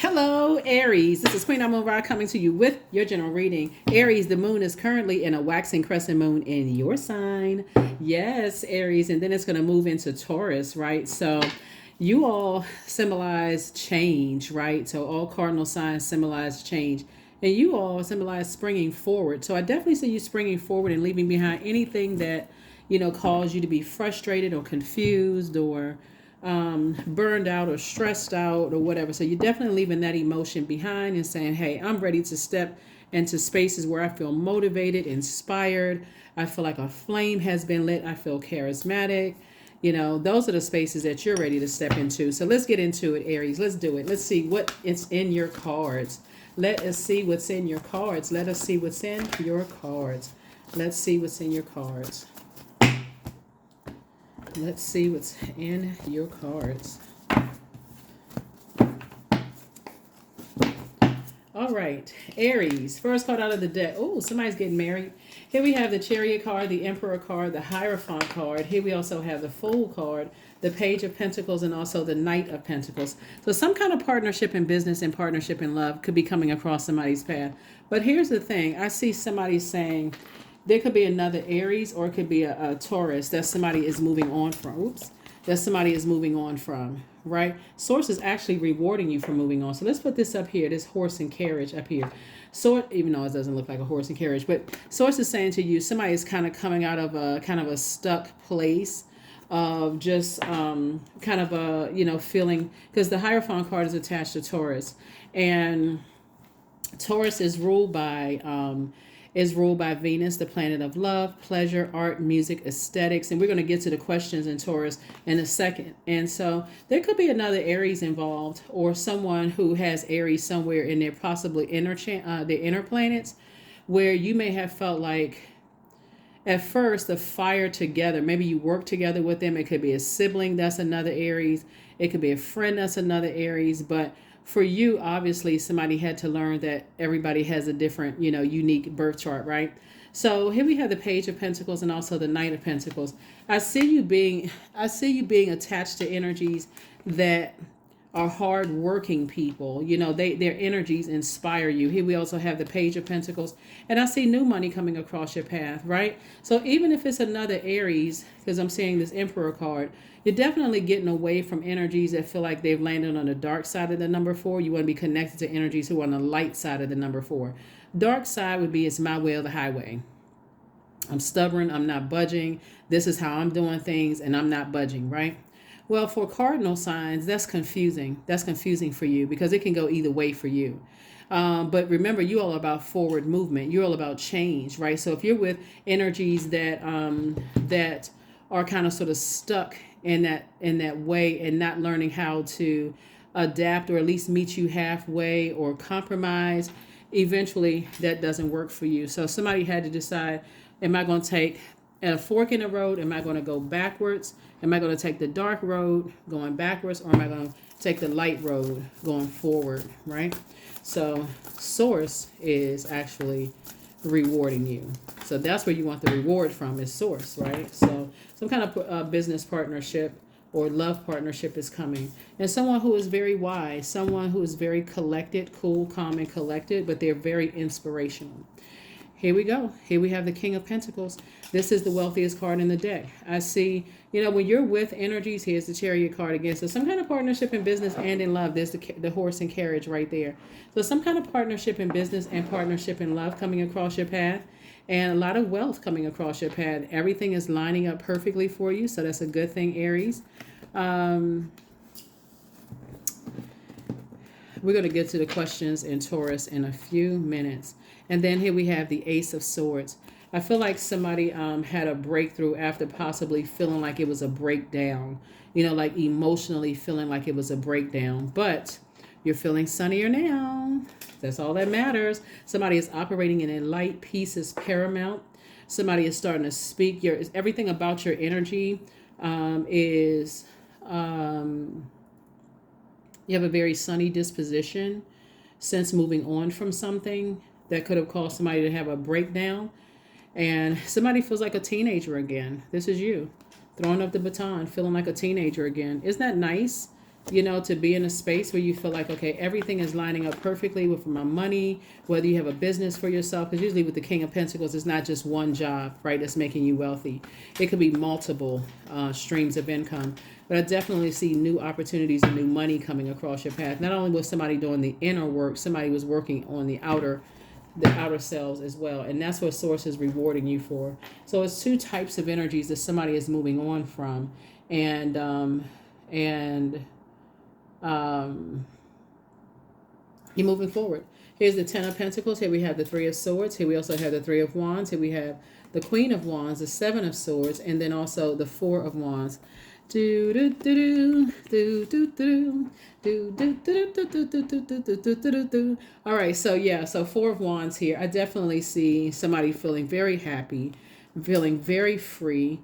Hello, Aries. This is Queen Amun Ra coming to you with your general reading. Aries, the moon is currently in a waxing crescent moon in your sign. Yes, Aries. And then it's going to move into Taurus, right? So you all symbolize change, right? So all cardinal signs symbolize change. And you all symbolize springing forward. So I definitely see you springing forward and leaving behind anything that, caused you to be frustrated or confused or burned out or stressed out or whatever. So you're definitely leaving that emotion behind and saying, hey, I'm ready to step into spaces where I feel motivated, inspired. I feel like a flame has been lit. I feel charismatic. Those are the spaces that you're ready to step into. So let's get into it, Aries. Let's do it. Let's see what is in your cards. Let us see what's in your cards. Let us see what's in your cards. Let's see what's in your cards. Let's see what's in your cards. All right, Aries. First card out of the deck. Oh, somebody's getting married. Here we have the Chariot card, the Emperor card, the Hierophant card. Here we also have the Fool card, the Page of Pentacles, and also the Knight of Pentacles. So some kind of partnership in business and partnership in love could be coming across somebody's path. But here's the thing. I see somebody saying, there could be another Aries or it could be a Taurus that somebody is moving on from. Oops. That somebody is moving on from, right? Source is actually rewarding you for moving on. So let's put this up here, this horse and carriage up here. So even though it doesn't look like a horse and carriage, but Source is saying to you, somebody is kind of coming out of a kind of a stuck place of just kind of a, feeling, because the Hierophant card is attached to Taurus. And Taurus is ruled by Venus, the planet of love, pleasure, art, music, aesthetics. And we're going to get to the questions in Taurus in a second. And so there could be another Aries involved or someone who has Aries somewhere in their possibly their inner planets, where you may have felt like at first the fire together. Maybe you work together with them. It could be a sibling that's another Aries. It could be a friend that's another Aries. But for you, obviously, somebody had to learn that everybody has a different, unique birth chart, right? So here we have the Page of Pentacles and also the Knight of Pentacles. I see you being attached to energies that are hard-working people. Their energies inspire you. Here we also have the Page of Pentacles, and I see new money coming across your path, right? So even if it's another Aries, because I'm seeing this Emperor card, you're definitely getting away from energies that feel like they've landed on the dark side of the number 4. You want to be connected to energies who are on the light side of the number 4. Dark side would be, it's my way or the highway. I'm stubborn. I'm not budging. This is how I'm doing things, and I'm not budging, right? Well, for cardinal signs, that's confusing. That's confusing for you because it can go either way for you. But remember, you're all about forward movement. You're all about change, right? So if you're with energies that that are kind of sort of stuck in that way and not learning how to adapt or at least meet you halfway or compromise, eventually that doesn't work for you. So somebody had to decide, am I going to take at a fork in the road? Am I going to go backwards? Am I going to take the dark road going backwards, or am I going to take the light road going forward, right? So Source is actually rewarding you. So that's where you want the reward from, is Source, right? So some kind of business partnership or love partnership is coming. And someone who is very wise, someone who is very collected, cool, calm, and collected, but they're very inspirational. Here we go. Here we have the King of Pentacles. This is the wealthiest card in the deck. I see, when you're with energies, here's the Chariot card again. So some kind of partnership in business and in love. There's the horse and carriage right there. So some kind of partnership in business and partnership in love coming across your path. And a lot of wealth coming across your path. Everything is lining up perfectly for you. So that's a good thing, Aries. We're going to get to the questions in Taurus in a few minutes. And then here we have the Ace of Swords. I feel like somebody had a breakthrough after possibly feeling like it was a breakdown. Like emotionally feeling like it was a breakdown. But you're feeling sunnier now. That's all that matters. Somebody is operating in a light. Peace is paramount. Somebody is starting to speak. Everything about your energy is... you have a very sunny disposition since moving on from something that could have caused somebody to have a breakdown. And somebody feels like a teenager again. This is you throwing up the baton, feeling like a teenager again. Isn't that nice? you know, to be in a space where you feel like, okay, everything is lining up perfectly with my money, whether you have a business for yourself, because usually with the King of Pentacles, it's not just one job, right, that's making you wealthy. It could be multiple streams of income. But I definitely see new opportunities and new money coming across your path. Not only was somebody doing the inner work, somebody was working on the outer selves as well. And that's what Source is rewarding you for. So it's two types of energies that somebody is moving on from. And you're moving forward. Here's the Ten of Pentacles. Here we have the Three of Swords. Here we also have the Three of Wands. Here we have the Queen of Wands, the Seven of Swords, and then also the Four of Wands. Do do do do do do do do do do do do do do do do. All right, so yeah, so Four of Wands here. I definitely see somebody feeling very happy, feeling very free.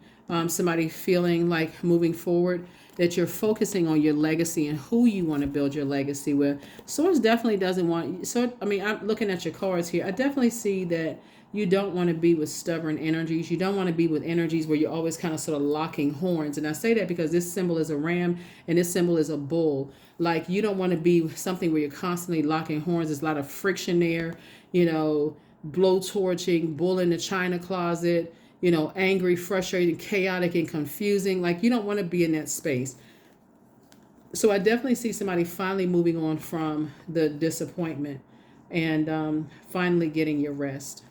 Somebody feeling like moving forward, that you're focusing on your legacy and who you want to build your legacy with. Source definitely doesn't want. So I mean, I'm looking at your cards here. I definitely see that you don't want to be with stubborn energies. You don't want to be with energies where you're always kind of sort of locking horns. And I say that because this symbol is a ram and this symbol is a bull. Like, you don't want to be something where you're constantly locking horns. There's a lot of friction there, you know, blowtorching, bull in the china closet, you know, angry, frustrated, chaotic, and confusing. Like, you don't want to be in that space. So I definitely see somebody finally moving on from the disappointment and finally getting your rest.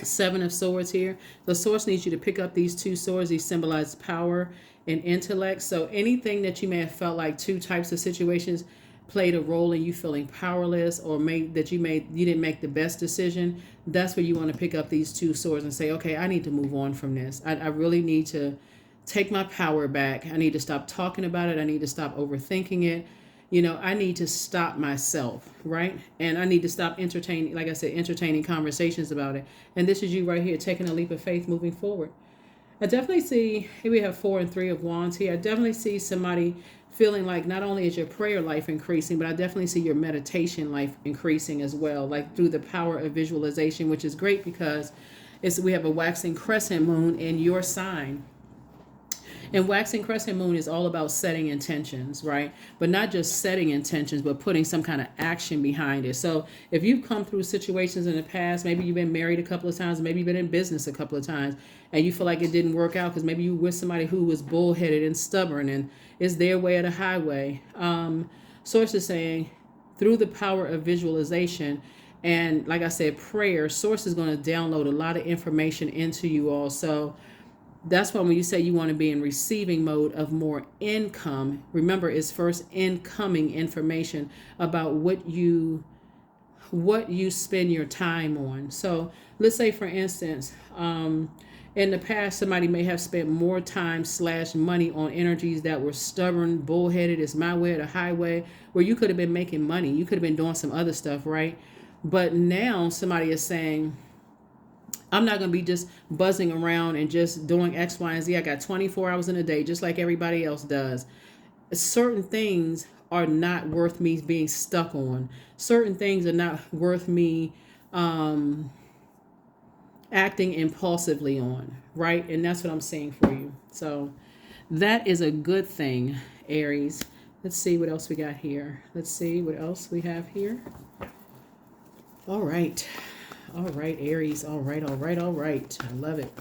Seven of Swords here. The Source needs you to pick up these two swords. These symbolize power and intellect. So anything that you may have felt like two types of situations played a role in you feeling powerless, or you didn't make the best decision, that's where you want to pick up these two swords and say, okay, I need to move on from this. I really need to take my power back. I need to stop talking about it. I need to stop overthinking it. You know, I need to stop myself, right? And I need to stop entertaining, like I said, entertaining conversations about it. And this is you right here, taking a leap of faith, moving forward. I definitely see, here we have 4 and 3 of Wands here. I definitely see somebody feeling like not only is your prayer life increasing, but I definitely see your meditation life increasing as well, like through the power of visualization, which is great because we have a waxing crescent moon in your sign. And waxing crescent moon is all about setting intentions, right? But not just setting intentions, but putting some kind of action behind it. So if you've come through situations in the past, maybe you've been married a couple of times, maybe you've been in business a couple of times, and you feel like it didn't work out because maybe you were with somebody who was bullheaded and stubborn and it's their way or the highway. Source is saying, through the power of visualization and, like I said, prayer, Source is going to download a lot of information into you all. So that's why when you say you want to be in receiving mode of more income, remember, it's first incoming information about what you spend your time on. So let's say, for instance, in the past, somebody may have spent more time / money on energies that were stubborn, bullheaded, it's my way or the highway, where you could have been making money. You could have been doing some other stuff, right? But now somebody is saying, I'm not going to be just buzzing around and just doing X, Y, and Z. I got 24 hours in a day, just like everybody else does. Certain things are not worth me being stuck on. Certain things are not worth me acting impulsively on, right? And that's what I'm saying for you. So that is a good thing, Aries. Let's see what else we got here. Let's see what else we have here. All right. All right, Aries. All right, all right, all right. I love it.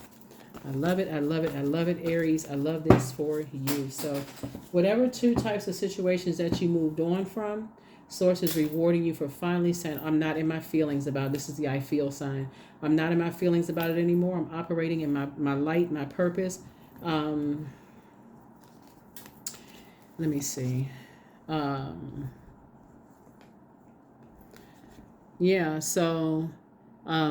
I love it. I love it. I love it, Aries. I love this for you. So whatever two types of situations that you moved on from, Source is rewarding you for finally saying, I'm not in my feelings about it. This is the I feel sign. I'm not in my feelings about it anymore. I'm operating in my light, my purpose. Let me see. Yeah, so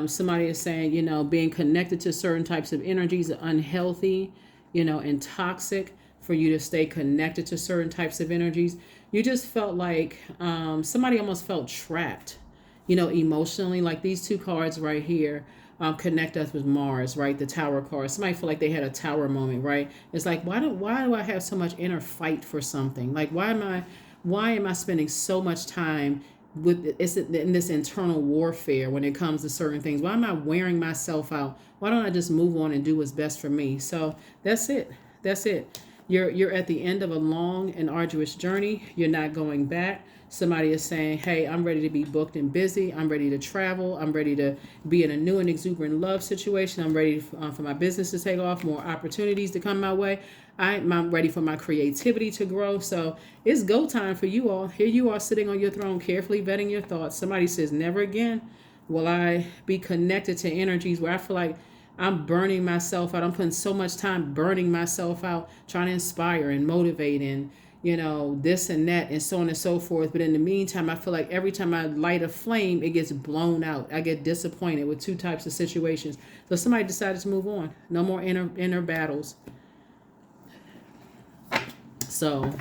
somebody is saying, you know, being connected to certain types of energies are unhealthy, you know, and toxic for you to stay connected to certain types of energies. You just felt like somebody almost felt trapped, you know, emotionally. Like these two cards right here connect us with Mars, right? The Tower card. Somebody feel like they had a Tower moment, right? It's like, why do I have so much inner fight for something? Like, why am I spending so much time in this internal warfare when it comes to certain things? Why am I wearing myself out? Why don't I just move on and do what's best for me? So that's it. You're at the end of a long and arduous journey. You're not going back. Somebody is saying, hey, I'm ready to be booked and busy. I'm ready to travel. I'm ready to be in a new and exuberant love situation. I'm ready for my business to take off, more opportunities to come my way. I'm ready for my creativity to grow. So it's go time for you all. Here you are sitting on your throne, carefully vetting your thoughts. Somebody says, never again will I be connected to energies where I feel like I'm burning myself out. I'm putting so much time burning myself out, trying to inspire and motivate and, this and that and so on and so forth. But in the meantime, I feel like every time I light a flame, it gets blown out. I get disappointed with two types of situations. So somebody decided to move on. No more inner battles. So,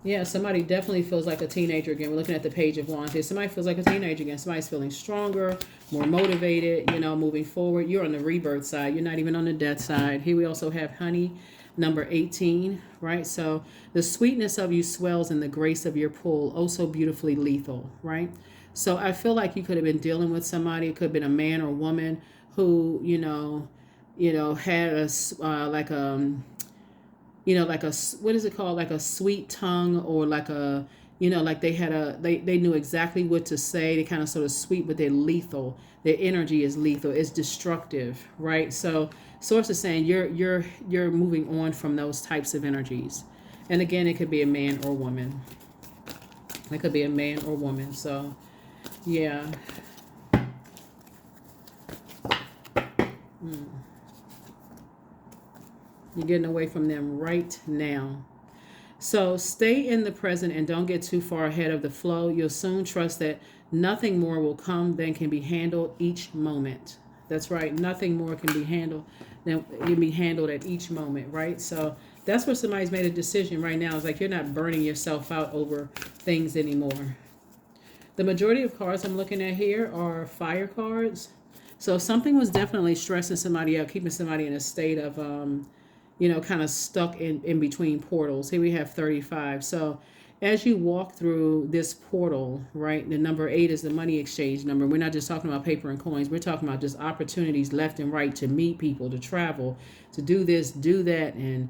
yeah, somebody definitely feels like a teenager again. We're looking at the Page of Wands here. Somebody feels like a teenager again. Somebody's feeling stronger, more motivated, moving forward. You're on the rebirth side. You're not even on the death side. Here we also have Honey, number 18, right? So the sweetness of you swells and the grace of your pull, oh so beautifully lethal, right? So I feel like you could have been dealing with somebody. It could have been a man or woman who, had a, like a, what is it called? Like a sweet tongue, or like a, like they knew exactly what to say. They kind of sort of sweet, but they're lethal. Their energy is lethal. It's destructive, right? So Source is saying you're moving on from those types of energies. And again, it could be a man or woman. It could be a man or woman. So, yeah. You're getting away from them right now. So stay in the present and don't get too far ahead of the flow. You'll soon trust that nothing more will come than can be handled each moment. That's right. Nothing more can be handled than can be handled at each moment, right? So that's where somebody's made a decision right now. It's like you're not burning yourself out over things anymore. The majority of cards I'm looking at here are fire cards. So something was definitely stressing somebody out, keeping somebody in a state of kind of stuck in between portals. Here we have 35. So as you walk through this portal, right, the number 8 is the money exchange number. We're not just talking about paper and coins. We're talking about just opportunities left and right to meet people, to travel, to do this, do that, and,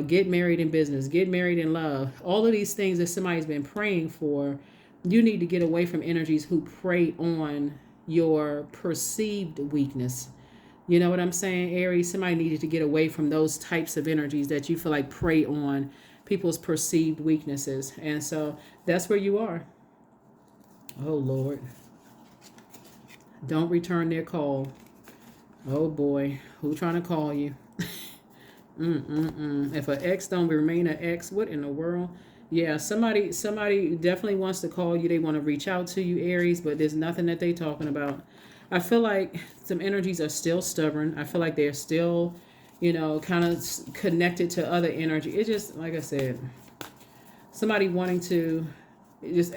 get married in business, get married in love. All of these things that somebody's been praying for, you need to get away from energies who prey on your perceived weakness. You know what I'm saying, Aries? Somebody needed to get away from those types of energies that you feel like prey on people's perceived weaknesses. And so that's where you are. Oh, Lord. Don't return their call. Oh, boy. Who trying to call you? If an ex don't remain an ex, what in the world? Yeah, somebody definitely wants to call you. They want to reach out to you, Aries, but there's nothing that they talking about. I feel like some energies are still stubborn. I feel like they're still, kind of connected to other energy. It's just, like I said, somebody wanting to just.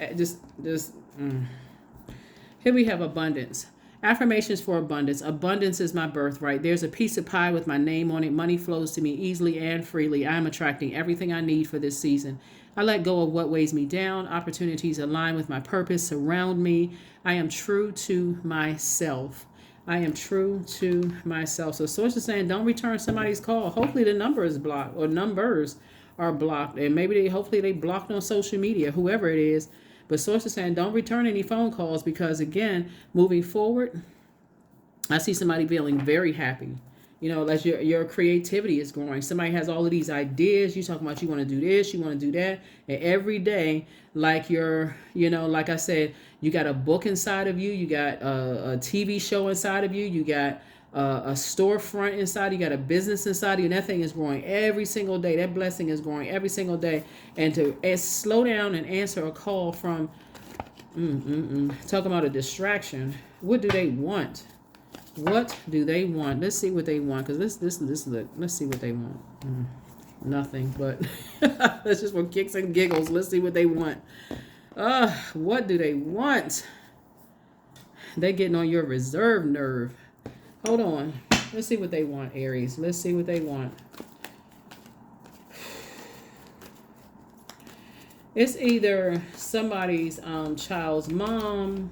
Here we have abundance. Affirmations for abundance. Abundance is my birthright. There's a piece of pie with my name on it. Money flows to me easily and freely. I am attracting everything I need for this season. I let go of what weighs me down. Opportunities align with my purpose. Surround me. I am true to myself. I am true to myself. So Source is saying don't return somebody's call. Hopefully the number is blocked, or numbers are blocked. And maybe hopefully they blocked on social media, whoever it is. But Source is saying don't return any phone calls, because again, moving forward, I see somebody feeling very happy. As your creativity is growing. Somebody has all of these ideas. You talking about you want to do this, you want to do that. And every day, like like I said, you got a book inside of you. You got a TV show inside of you. You got a storefront inside. You got a business inside of you. And that thing is growing every single day. That blessing is growing every single day. And to slow down and answer a call from, talking about a distraction. What do they want? What do they want? Let's see what they want. Because let's see what they want. Nothing, but that's just for kicks and giggles. Let's see what they want. What do they want? They're getting on your reserve nerve. Hold on. Let's see what they want, Aries. Let's see what they want. It's either somebody's child's mom,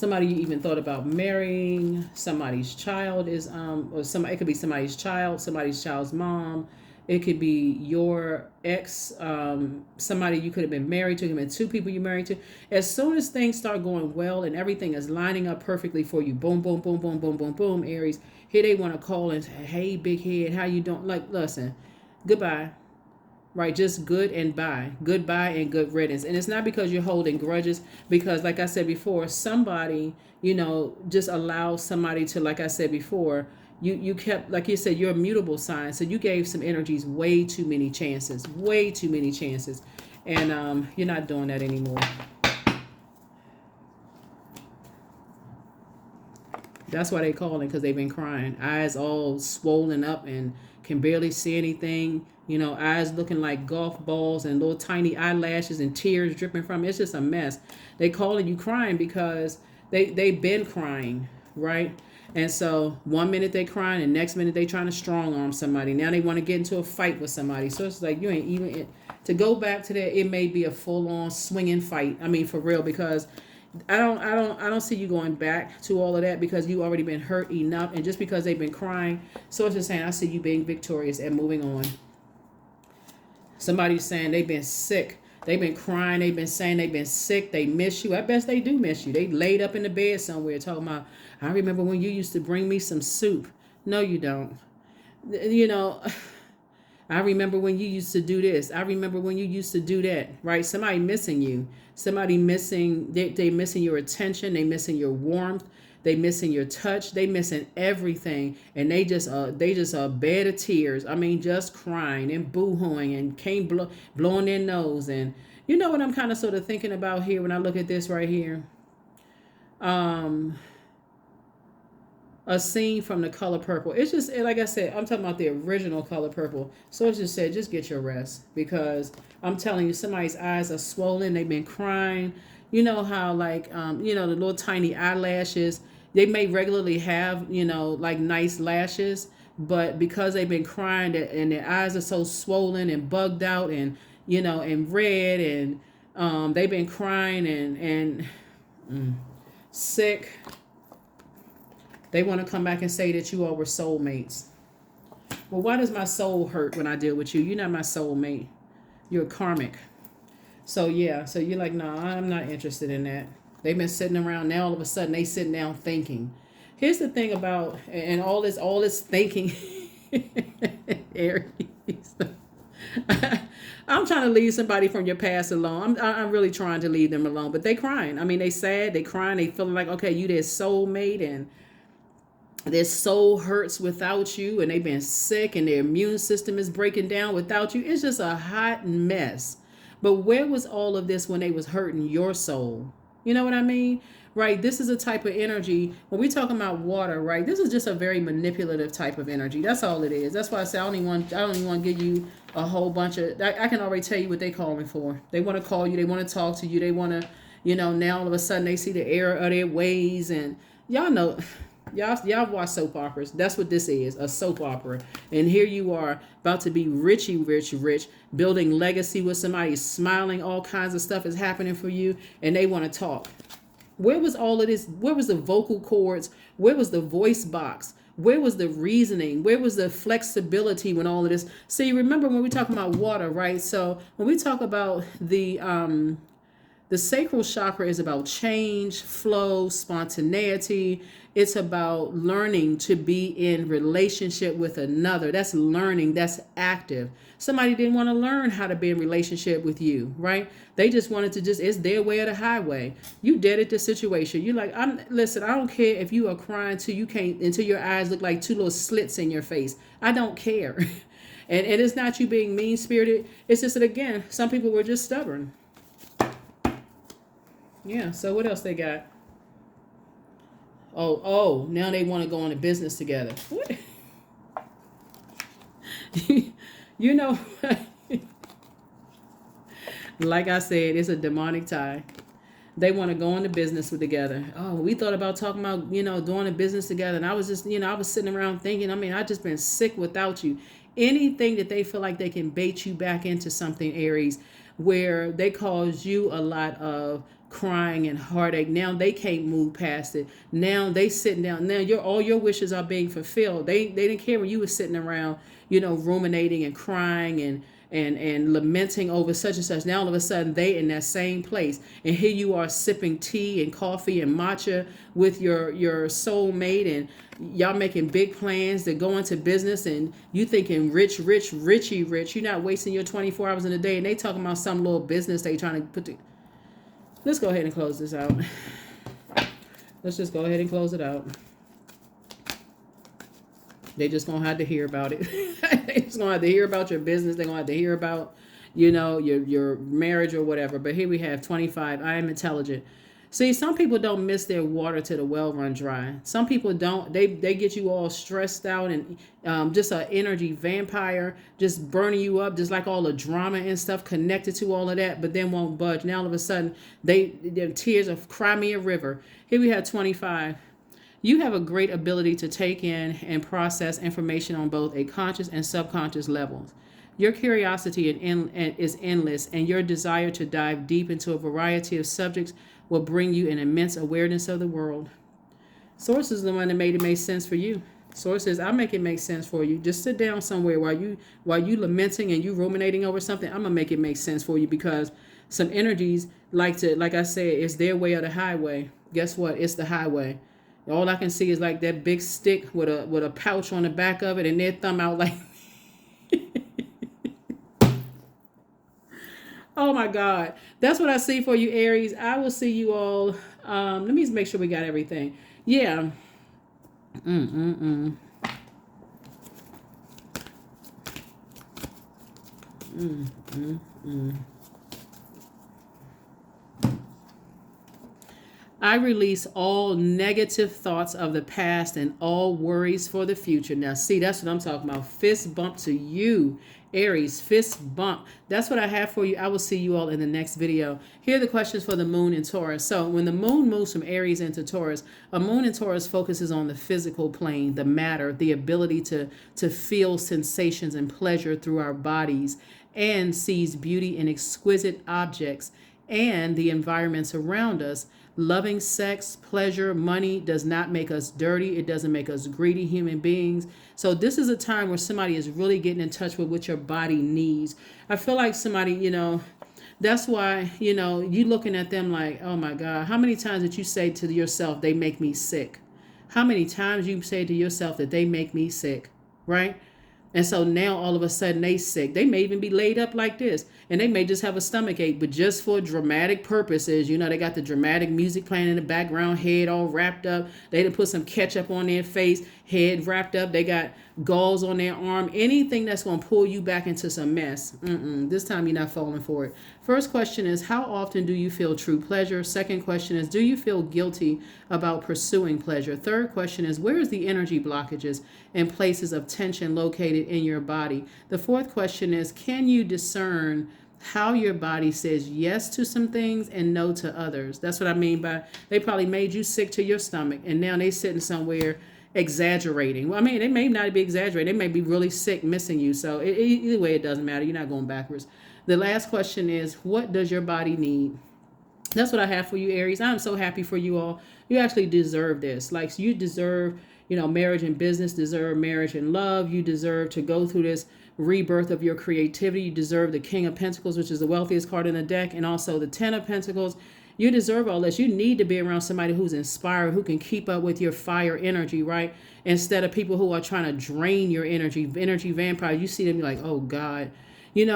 Somebody you even thought about marrying. Somebody's child is or somebody, it could be somebody's child's mom. It could be your ex, somebody you could have been married to. It could have been two people you married to. As soon as things start going well and everything is lining up perfectly for you, boom, boom, boom, boom, boom, boom, boom, Aries. Here they want to call and say, hey, big head, how you doing? Like, listen, goodbye. Right, just good and bye. Goodbye and good riddance. And it's not because you're holding grudges, because like I said before, somebody, just allow somebody to, like I said before, you kept, like you said, you're a mutable sign. So you gave some energies way too many chances. Way too many chances. And you're not doing that anymore. That's why they calling, because they've been crying. Eyes all swollen up and can barely see anything. Eyes looking like golf balls and little tiny eyelashes and tears dripping from it. It's just a mess. They calling you crying because they've been crying, right? And so one minute they crying and next minute they trying to strong arm somebody. Now they want to get into a fight with somebody. So it's like you ain't even, to go back to that, it may be a full on swinging fight. I mean, for real, because I don't see you going back to all of that, because you already been hurt enough. And just because they've been crying, so it's just saying I see you being victorious and moving on. Somebody's saying they've been sick. They've been crying. They've been saying they've been sick. They miss you. I bet they do miss you. They laid up in the bed somewhere talking about, I remember when you used to bring me some soup. No, you don't. I remember when you used to do this. I remember when you used to do that, right? Somebody missing you. Somebody missing, they missing your attention. They missing your warmth. They missing your touch. They missing everything. And they just a bed of tears. I mean, just crying and boo-hooing and blowing their nose. And you know what I'm kind of sort of thinking about here when I look at this right here? A scene from The Color Purple. It's just, like I said, I'm talking about the original Color Purple. So it's just said, just get your rest, because I'm telling you, somebody's eyes are swollen. They've been crying. You know how, like, the little tiny eyelashes, they may regularly have, like nice lashes, but because they've been crying and their eyes are so swollen and bugged out and, and red, and they've been crying and sick. They want to come back and say that you all were soulmates. Well, why does my soul hurt when I deal with you? You're not my soulmate. You're karmic. So, yeah. So you're like, no, I'm not interested in that. They've been sitting around. Now, all of a sudden, they sitting down thinking. Here's the thing about, and all this thinking, Aries. I'm trying to leave somebody from your past alone. I'm really trying to leave them alone. But they crying. I mean, they sad. They crying. They feeling like, okay, you their soulmate, and their soul hurts without you, and they've been sick, and their immune system is breaking down without you. It's just a hot mess. But where was all of this when they was hurting your soul? You know what I mean? Right? This is a type of energy. When we talking about water, right? This is just a very manipulative type of energy. That's all it is. That's why I say I don't even want to give you a whole bunch of. I can already tell you what they calling for. They want to call you. They want to talk to you. They want to, now all of a sudden they see the error of their ways, and y'all know. Y'all watch soap operas. That's what this is, a soap opera. And here you are about to be rich, building legacy with somebody, smiling, all kinds of stuff is happening for you, and they want to talk. Where was all of this? Where was the vocal cords? Where was the voice box? Where was the reasoning? Where was the flexibility when all of this? See, remember when we talk about water, right? So when we talk about the sacral chakra is about change, flow, spontaneity. It's about learning to be in relationship with another. That's learning. That's active. Somebody didn't want to learn how to be in relationship with you, right? They just wanted to it's their way or the highway. You dead at the situation. You're like, listen, I don't care if you are crying until your eyes look like two little slits in your face. I don't care. And it's not you being mean-spirited. It's just that, again, some people were just stubborn. Yeah, so what else they got? Oh, now they want to go into business together. What? Like I said, it's a demonic tie. They want to go into business together. Oh, we thought about talking about, doing a business together. And I was just, I was sitting around thinking, I just been sick without you. Anything that they feel like they can bait you back into something, Aries, where they cause you a lot of crying and heartache. Now they can't move past it. Now they sitting down. Now all your wishes are being fulfilled. They didn't care when you were sitting around, ruminating and crying and lamenting over such and such. Now all of a sudden they in that same place, and here you are sipping tea and coffee and matcha with your soulmate, and y'all making big plans to go into business, and you thinking rich. You're not wasting your 24 hours in a day, and they talking about some little business they trying to put to. Let's go ahead and close this out. Let's just go ahead and close it out. They just gonna have to hear about it. They just gonna have to hear about your business. They're gonna have to hear about, your marriage or whatever. But here we have 25. I am intelligent. See, some people don't miss their water till the well run dry. Some people don't. They get you all stressed out and just an energy vampire, just burning you up, just like all the drama and stuff connected to all of that, but then won't budge. Now all of a sudden, their tears of cry me a river. Here we have 25. You have a great ability to take in and process information on both a conscious and subconscious levels. Your curiosity is endless, and your desire to dive deep into a variety of subjects will bring you an immense awareness of the world. Source is the one that made it make sense for you. Source says, I'll make it make sense for you. Just sit down somewhere while you lamenting and you ruminating over something. I'm gonna make it make sense for you, because some energies like I said, it's their way or the highway. Guess what? It's the highway. All I can see is like that big stick with a pouch on the back of it, and their thumb out like. Oh my God. That's what I see for you, Aries. I will see you all. Let me just make sure we got everything. Yeah. I release all negative thoughts of the past and all worries for the future. Now, see, that's what I'm talking about. Fist bump to you, Aries. Fist bump. That's what I have for you. I will see you all in the next video. Here are the questions for the moon in Taurus. So when the moon moves from Aries into Taurus, a moon in Taurus focuses on the physical plane, the matter, the ability to feel sensations and pleasure through our bodies, and sees beauty in exquisite objects and the environments around us. Loving sex, pleasure, money does not make us dirty. It doesn't make us greedy human beings. So this is a time where somebody is really getting in touch with what your body needs. I feel like somebody, that's why, you looking at them like, oh my God, how many times did you say to yourself, they make me sick? How many times you say to yourself that they make me sick, right? And so now all of a sudden they sick. They may even be laid up like this, and they may just have a stomach ache, but just for dramatic purposes. They got the dramatic music playing in the background, head all wrapped up. They done put some ketchup on their face, head wrapped up. They got galls on their arm. Anything that's going to pull you back into some mess. This time you're not falling for it. First question is, how often do you feel true pleasure? Second question is, do you feel guilty about pursuing pleasure? Third question is, where is the energy blockages and places of tension located in your body? The fourth question is, can you discern how your body says yes to some things and no to others? That's what I mean by they probably made you sick to your stomach, and now they sitting somewhere exaggerating. Well, I mean, they may not be exaggerating. They may be really sick, missing you. So either way, it doesn't matter. You're not going backwards. The last question is, what does your body need? That's what I have for you, Aries. I'm so happy for you all. You actually deserve this. Like, you deserve, marriage and business, deserve marriage and love. You deserve to go through this rebirth of your creativity. You deserve the King of Pentacles, which is the wealthiest card in the deck, and also the Ten of Pentacles. You deserve all this. You need to be around somebody who's inspired, who can keep up with your fire energy, right? Instead of people who are trying to drain your energy vampires. You see them, you're like, oh God.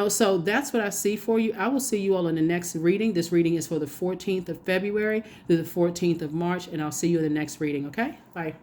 So that's what I see for you. I will see you all in the next reading. This reading is for the 14th of February through the 14th of March, and I'll see you in the next reading, okay? Bye.